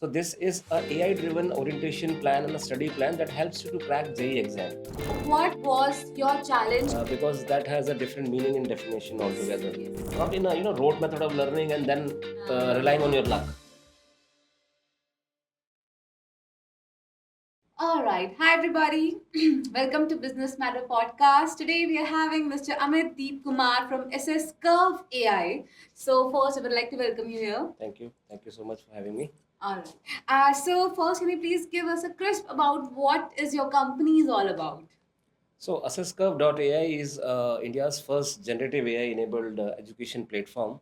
So this is a AI-driven orientation plan and a study plan that helps you to crack JEE exam What was your challenge? because that has a different meaning and definition altogether. Yes. Not in a rote method of learning and then relying on your luck. All right. Hi, everybody. Welcome to Business Matter Podcast. Today we are having Mr. Amit Deep Kumar from SS Curve AI. So, first, I would like to welcome you here. Thank you so much for having me. All right. So, first, can you please give us a crisp about what is your company is all about? So AssessCurve.ai is India's first generative AI-enabled education platform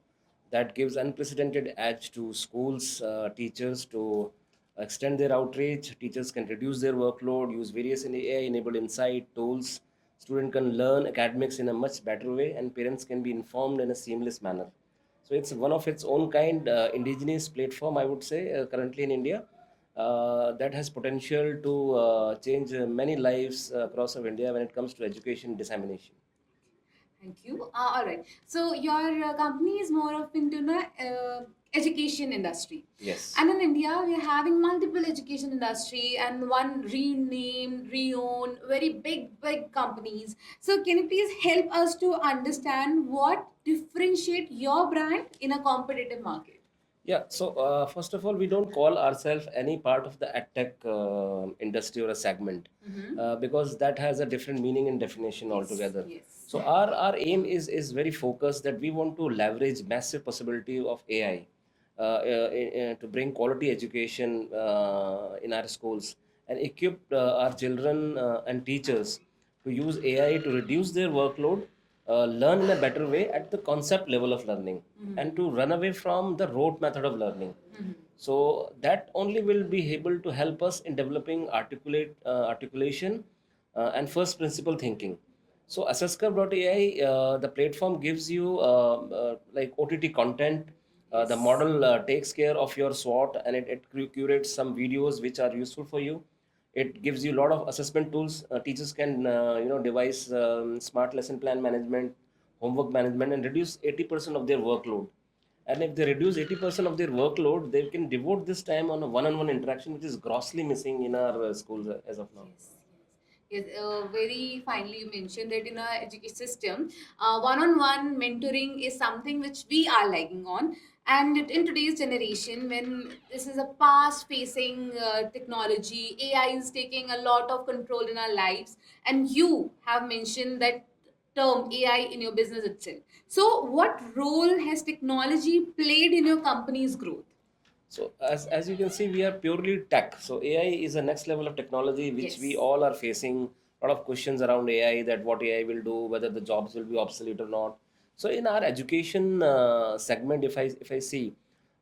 that gives unprecedented edge to schools, teachers to extend their outreach. Teachers can reduce their workload, use various AI-enabled insight tools. Student can learn academics in a much better way, and parents can be informed in a seamless manner. So it's one of its own kind indigenous platform, I would say, currently in India that has potential to change many lives across of India when it comes to education dissemination. Thank you. All right. So your company is more of into the education industry. Yes. And in India, we are having multiple education industry and one renamed, reowned, very big companies. So can you please help us to understand what differentiate your brand in a competitive market? Yeah, so first of all, we don't call ourselves any part of the edtech industry or a segment because that has a different meaning and definition altogether. Yes. So our aim is very focused that we want to leverage massive possibility of AI to bring quality education in our schools and equip our children and teachers to use AI to reduce their workload, learn in a better way at the concept level of learning, and to run away from the rote method of learning. So that only will be able to help us in developing articulation and first principle thinking. So AssessCurve.ai, the platform gives you like OTT content. The model takes care of your SWOT and it curates some videos which are useful for you. It gives you a lot of assessment tools. Teachers can devise smart lesson plan management, homework management, and reduce 80% of their workload. And if they reduce 80% of their workload, they can devote this time on a one-on-one interaction, which is grossly missing in our schools as of now. Yes, yes. Yes, very finely you mentioned that in our education system, one-on-one mentoring is something which we are lagging on. And in today's generation, when this is a fast-facing technology, AI is taking a lot of control in our lives, and you have mentioned that term AI in your business itself. So, what role has technology played in your company's growth? So as you can see, we are purely tech. So AI is the next level of technology which we Yes. all are facing. A lot of questions around AI, that what AI will do, whether the jobs will be obsolete or not. So in our education segment, if I see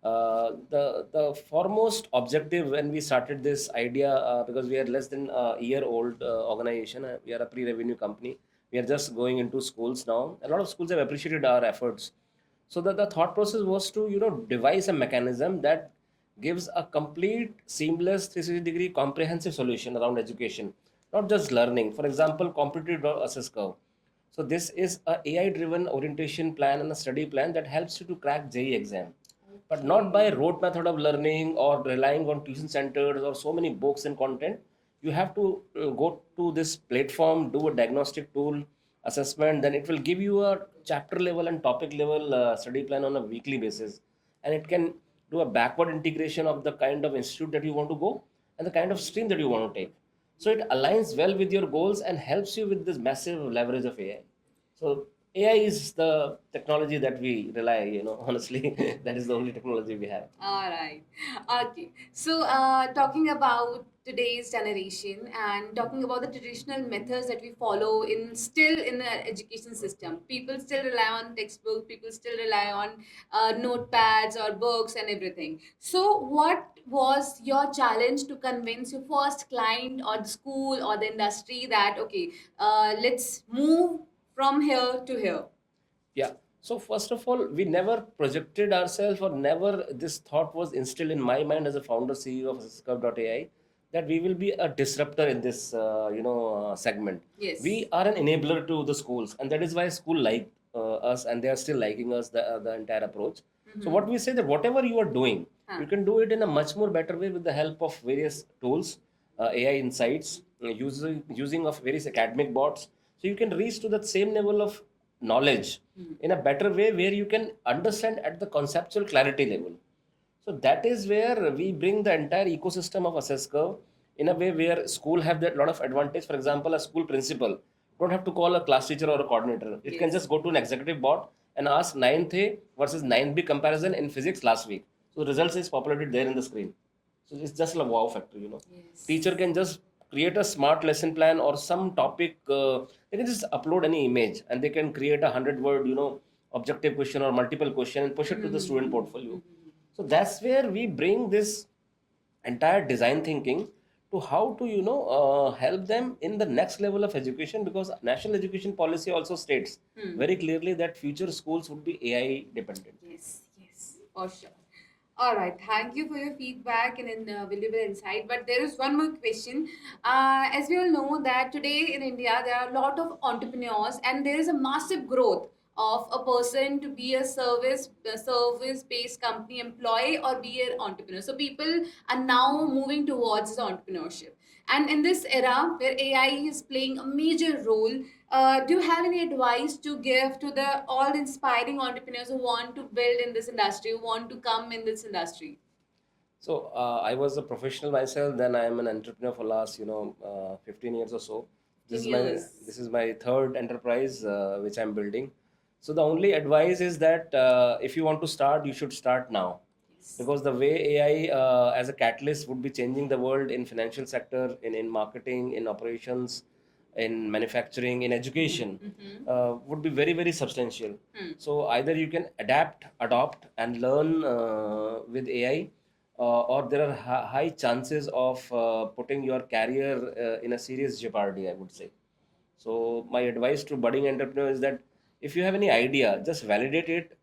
the foremost objective when we started this idea, because we are less than a year old organization, we are a pre-revenue company. We are just going into schools now. A lot of schools have appreciated our efforts. So the thought process was to devise a mechanism that gives a complete seamless 360-degree comprehensive solution around education, not just learning. For example, competitive assess curve. So this is a AI driven orientation plan and a study plan that helps you to crack JEE exam, but not by rote method of learning or relying on tuition centers or so many books and content. You have to go to this platform, do a diagnostic tool assessment, then it will give you a chapter level and topic level study plan on a weekly basis, and it can do a backward integration of the kind of institute that you want to go and the kind of stream that you want to take. So it aligns well with your goals and helps you with this massive leverage of AI. So AI is the technology that we rely, honestly, that is the only technology we have. All right. Okay. So, talking about today's generation and talking about the traditional methods that we follow in still in the education system, people still rely on textbooks. People still rely on notepads or books and everything. So, what was your challenge to convince your first client or the school or the industry that okay, let's move from here to here? Yeah. So first of all, we never projected ourselves, or never this thought was instilled in my mind as a founder CEO of Scurv.ai, that we will be a disruptor in this segment. Yes. We are an enabler to the schools, and that is why school like us, and they are still liking us the entire approach. So what we say, that whatever you are doing, Huh. You can do it in a much more better way with the help of various tools, AI insights, using of various academic bots. So you can reach to that same level of knowledge in a better way where you can understand at the conceptual clarity level. So that is where we bring the entire ecosystem of assess curve in a way where school have that lot of advantage. For example, a school principal don't have to call a class teacher or a coordinator. It can Yes. just go to an executive bot and ask 9th A versus 9th B comparison in physics last week. So the results is populated there in the screen. So it's just a wow factor. Yes. Teacher can just create a smart lesson plan or some topic. They can just upload any image and they can create 100 word, objective question or multiple question and push it to the student portfolio. So that's where we bring this entire design thinking to how to help them in the next level of education, because national education policy also states very clearly that future schools would be AI dependent. Yes, yes, for sure. All right, thank you for your feedback and valuable insight. But there is one more question. As we all know that today in India there are a lot of entrepreneurs, and there is a massive growth of a person to be a service based company employee or be an entrepreneur. So people are now moving towards the entrepreneurship. And in this era where AI is playing a major role, do you have any advice to give to the all inspiring entrepreneurs who want to build in this industry, who want to come in this industry? So I was a professional myself. Then I am an entrepreneur for last 15 years or so. This 10 is my years. this is my third enterprise which I'm building. So the only advice is that if you want to start, you should start now, Yes. because the way AI as a catalyst would be changing the world in financial sector, in marketing, in operations, in manufacturing, in education, would be very very substantial. So either you can adapt, adopt, and learn with AI, or there are high chances of putting your career in a serious jeopardy, I would say. So my advice to budding entrepreneurs is that if you have any idea, just validate it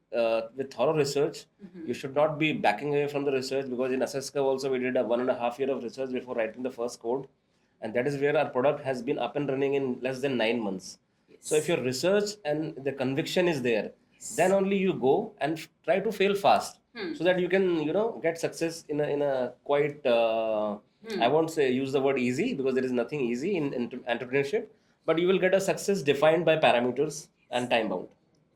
with thorough research. You should not be backing away from the research, because in Assesscurve also we did a 1.5 year of research before writing the first code, and that is where our product has been up and running in less than 9 months. So if Yes. your research and the conviction is there, then only you go and try to fail fast, so that you can get success in a quite I won't say use the word easy, because there is nothing easy in entrepreneurship, but you will get a success defined by parameters and time bound.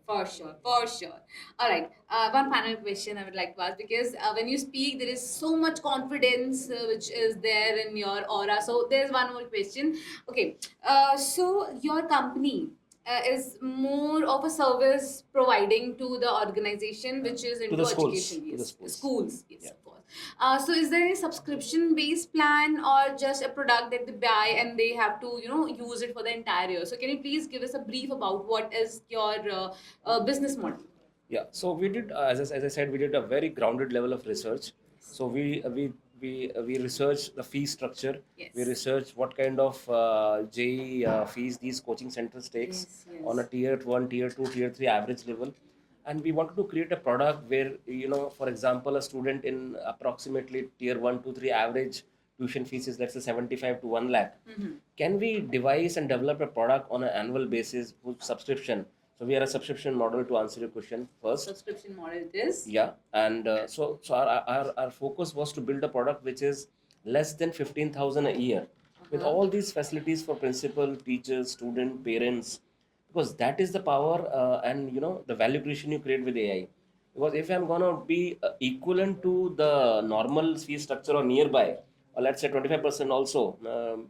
For sure, for sure. All right. One final question I would like to ask, because when you speak, there is so much confidence which is there in your aura. So there's one more question. Okay. So your company is more of a service providing to the organization which is To into the schools, education. to the Yes, schools. schools. Yes, Yeah. of course. So is there any subscription based plan or just a product that they buy and they have to use it for the entire year? So can you please give us a brief about what is your business model? Yeah, so we did, as I said, we did a very grounded level of research. So we researched the fee structure. We Yes. researched what kind of JE fees these coaching centers takes Yes, yes. on a tier one, tier two, tier three average level, and we wanted to create a product where for example, a student in approximately tier one, two, three average tuition fees is let's say 75 to 1 lakh. Can we devise and develop a product on an annual basis with subscription? So we are a subscription model, to answer your question first. Subscription model it is. Yeah, and so our focus was to build a product which is less than 15,000 a year, with all these facilities for principal, teachers, student, parents, because that is the power and the value creation you create with AI. Because if I'm gonna be equivalent to the normal fee structure or nearby, or let's say 25% also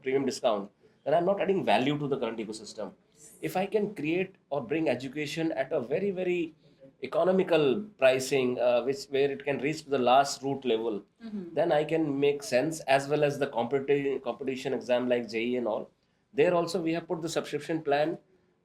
premium discount, then I'm not adding value to the current ecosystem. If I can create or bring education at a very very economical pricing, which where it can reach to the last root level, then I can make sense, as well as the competition exam like JE and all. There also we have put the subscription plan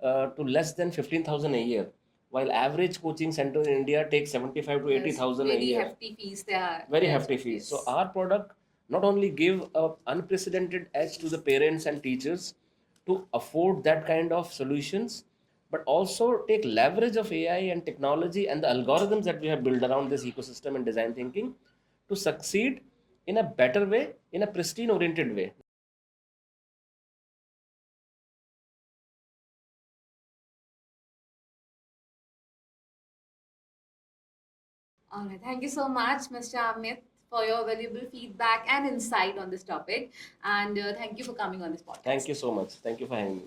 to less than 15,000 a year, while average coaching center in India takes 75 to Yes, 80,000 a very year. hefty fees they are. Very Yes, hefty fees. So yes. our product not only give a unprecedented edge to the parents and teachers to afford that kind of solutions, but also take leverage of AI and technology and the algorithms that we have built around this ecosystem and design thinking to succeed in a better way, in a pristine oriented way. All right. Thank you so much, Mr. Amit, for your valuable feedback and insight on this topic. And thank you for coming on this podcast. Thank you so much. Thank you for having me.